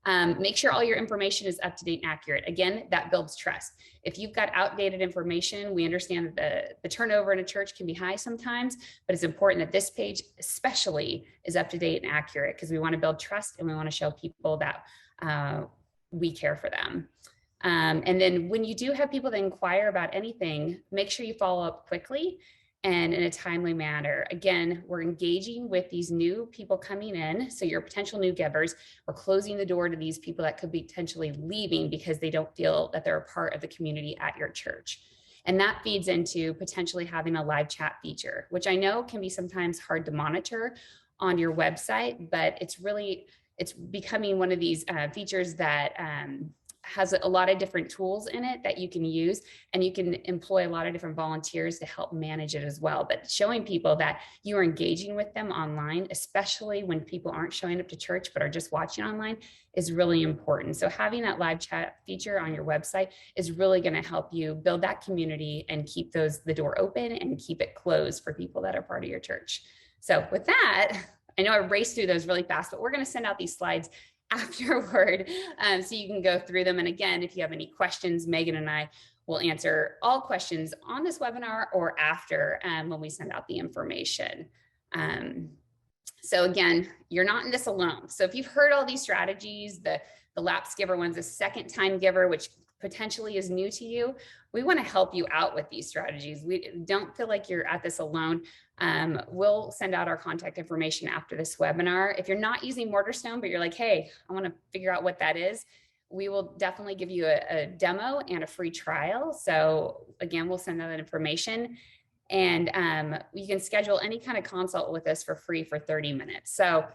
S2: Make sure all your information is up to date and accurate. Again, that builds trust. If you've got outdated information, we understand that the turnover in a church can be high sometimes, but it's important that this page especially is up to date and accurate, because we want to build trust and we want to show people that we care for them. And then when you do have people that inquire about anything, make sure you follow up quickly and in a timely manner. Again, we're engaging with these new people coming in. So your potential new givers, we're closing the door to these people that could be potentially leaving because they don't feel that they're a part of the community at your church. And that feeds into potentially having a live chat feature, which I know can be sometimes hard to monitor on your website, but it's becoming one of these features that has a lot of different tools in it that you can use, and you can employ a lot of different volunteers to help manage it as well. But showing people that you are engaging with them online, especially when people aren't showing up to church but are just watching online, is really important. So having that live chat feature on your website is really going to help you build that community and keep the door open and keep it closed for people that are part of your church. So with that, I know I raced through those really fast, but we're going to send out these slides afterward, so you can go through them. And again, if you have any questions, Megan and I will answer all questions on this webinar or after when we send out the information. So again, you're not in this alone. So if you've heard all these strategies, the lapsed giver one's a second time giver, which potentially is new to you, we want to help you out with these strategies. We don't feel like you're at this alone. We'll send out our contact information after this webinar. If you're not using Mortarstone, but you're like, hey, I want to figure out what that is, we will definitely give you a demo and a free trial. So again, we'll send out that information, and you can schedule any kind of consult with us for free for 30 minutes. So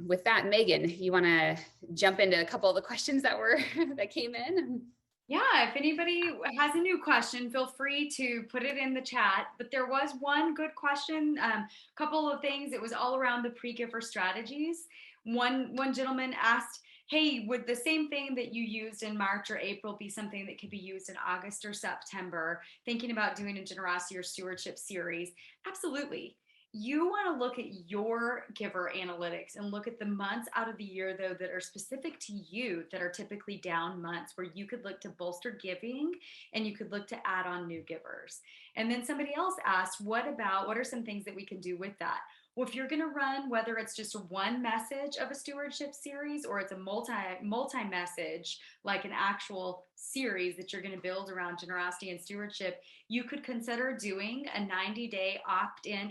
S2: with that, Megan, you want to jump into a couple of the questions that came in?
S1: Yeah, if anybody has a new question, feel free to put it in the chat. But there was one good question, a couple of things. It was all around the pre-giver strategies. One gentleman asked, hey, would the same thing that you used in March or April be something that could be used in August or September? Thinking about doing a generosity or stewardship series. Absolutely. You want to look at your giver analytics and look at the months out of the year, though, that are specific to you, that are typically down months, where you could look to bolster giving and you could look to add on new givers. And then somebody else asked, what are some things that we can do with that? Well, if you're going to run, whether it's just one message of a stewardship series or it's a multi message, like an actual series that you're going to build around generosity and stewardship, you could consider doing a 90-day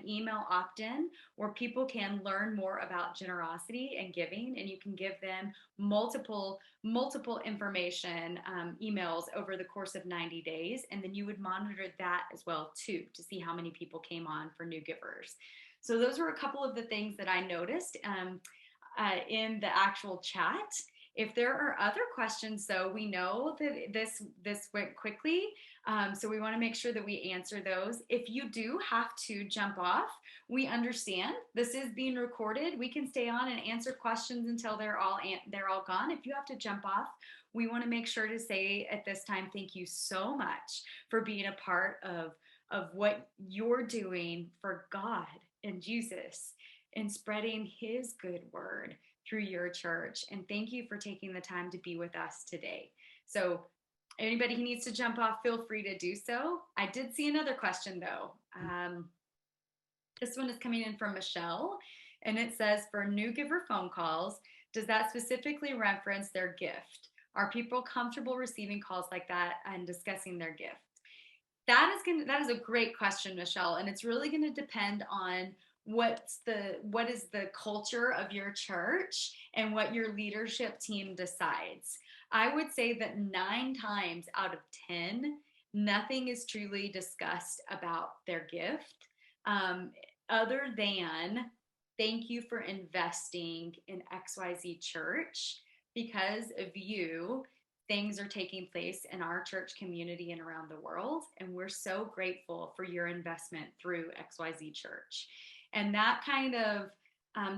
S1: email opt-in, where people can learn more about generosity and giving, and you can give them multiple information emails over the course of 90 days, and then you would monitor that as well too, to see how many people came on for new givers. So those were a couple of the things that I noticed in the actual chat. If there are other questions, though, we know that this went quickly, so we want to make sure that we answer those. If you do have to jump off, we understand. This is being recorded. We can stay on and answer questions until they're all gone. If you have to jump off, we want to make sure to say at this time, thank you so much for being a part of what you're doing for God and Jesus and spreading his good word through your church. And thank you for taking the time to be with us today. So anybody who needs to jump off, feel free to do so. I did see another question though. This one is coming in from Michelle, and it says, for new giver phone calls, does that specifically reference their gift? Are people comfortable receiving calls like that and discussing their gift? That is a great question, Michelle, and it's really going to depend on what is the culture of your church and what your leadership team decides. I would say that 9 times out of 10, nothing is truly discussed about their gift, um, other than thank you for investing in XYZ church. Because of you, things are taking place in our church community and around the world. And we're so grateful for your investment through XYZ Church. And that kind of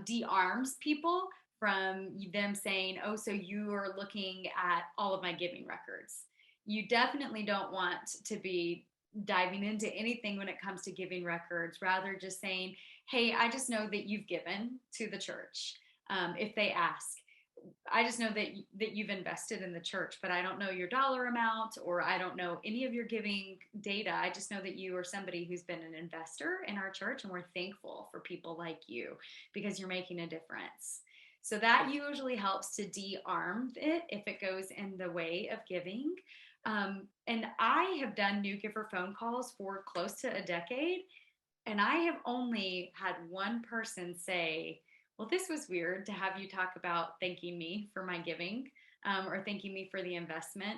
S1: de-arms people from them saying, oh, so you are looking at all of my giving records. You definitely don't want to be diving into anything when it comes to giving records, rather just saying, hey, I just know that you've given to the church. If they ask, I just know that you've invested in the church, but I don't know your dollar amount, or I don't know any of your giving data. I just know that you are somebody who's been an investor in our church, and we're thankful for people like you because you're making a difference. So that usually helps to de-arm it if it goes in the way of giving. And I have done new giver phone calls for close to a decade, and I have only had one person say, well, this was weird to have you talk about thanking me for my giving, or thanking me for the investment.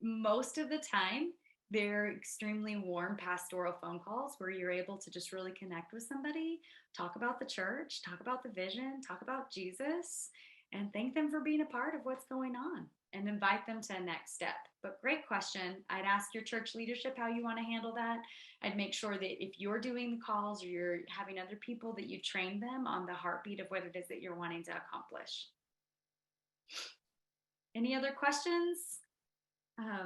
S1: Most of the time, they're extremely warm pastoral phone calls where you're able to just really connect with somebody, talk about the church, talk about the vision, talk about Jesus, and thank them for being a part of what's going on and invite them to a next step. But great question. I'd ask your church leadership how you want to handle that. I'd make sure that if you're doing the calls or you're having other people, that you train them on the heartbeat of what it is that you're wanting to accomplish. Any other questions?
S2: I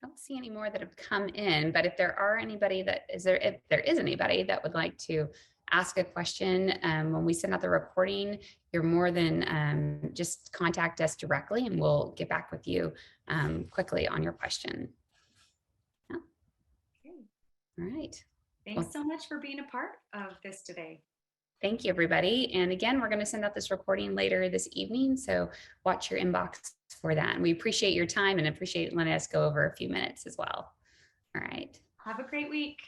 S2: don't see any more that have come in, but if there are anybody if there is anybody that would like to ask a question, when we send out the recording, you're more than just contact us directly and we'll get back with you quickly on your question. Yeah.
S1: Okay.
S2: All right.
S1: Thanks so much for being a part of this today.
S2: Thank you, everybody. And again, we're going to send out this recording later this evening, so watch your inbox for that. And we appreciate your time and appreciate letting us go over a few minutes as well. All right.
S1: Have a great week.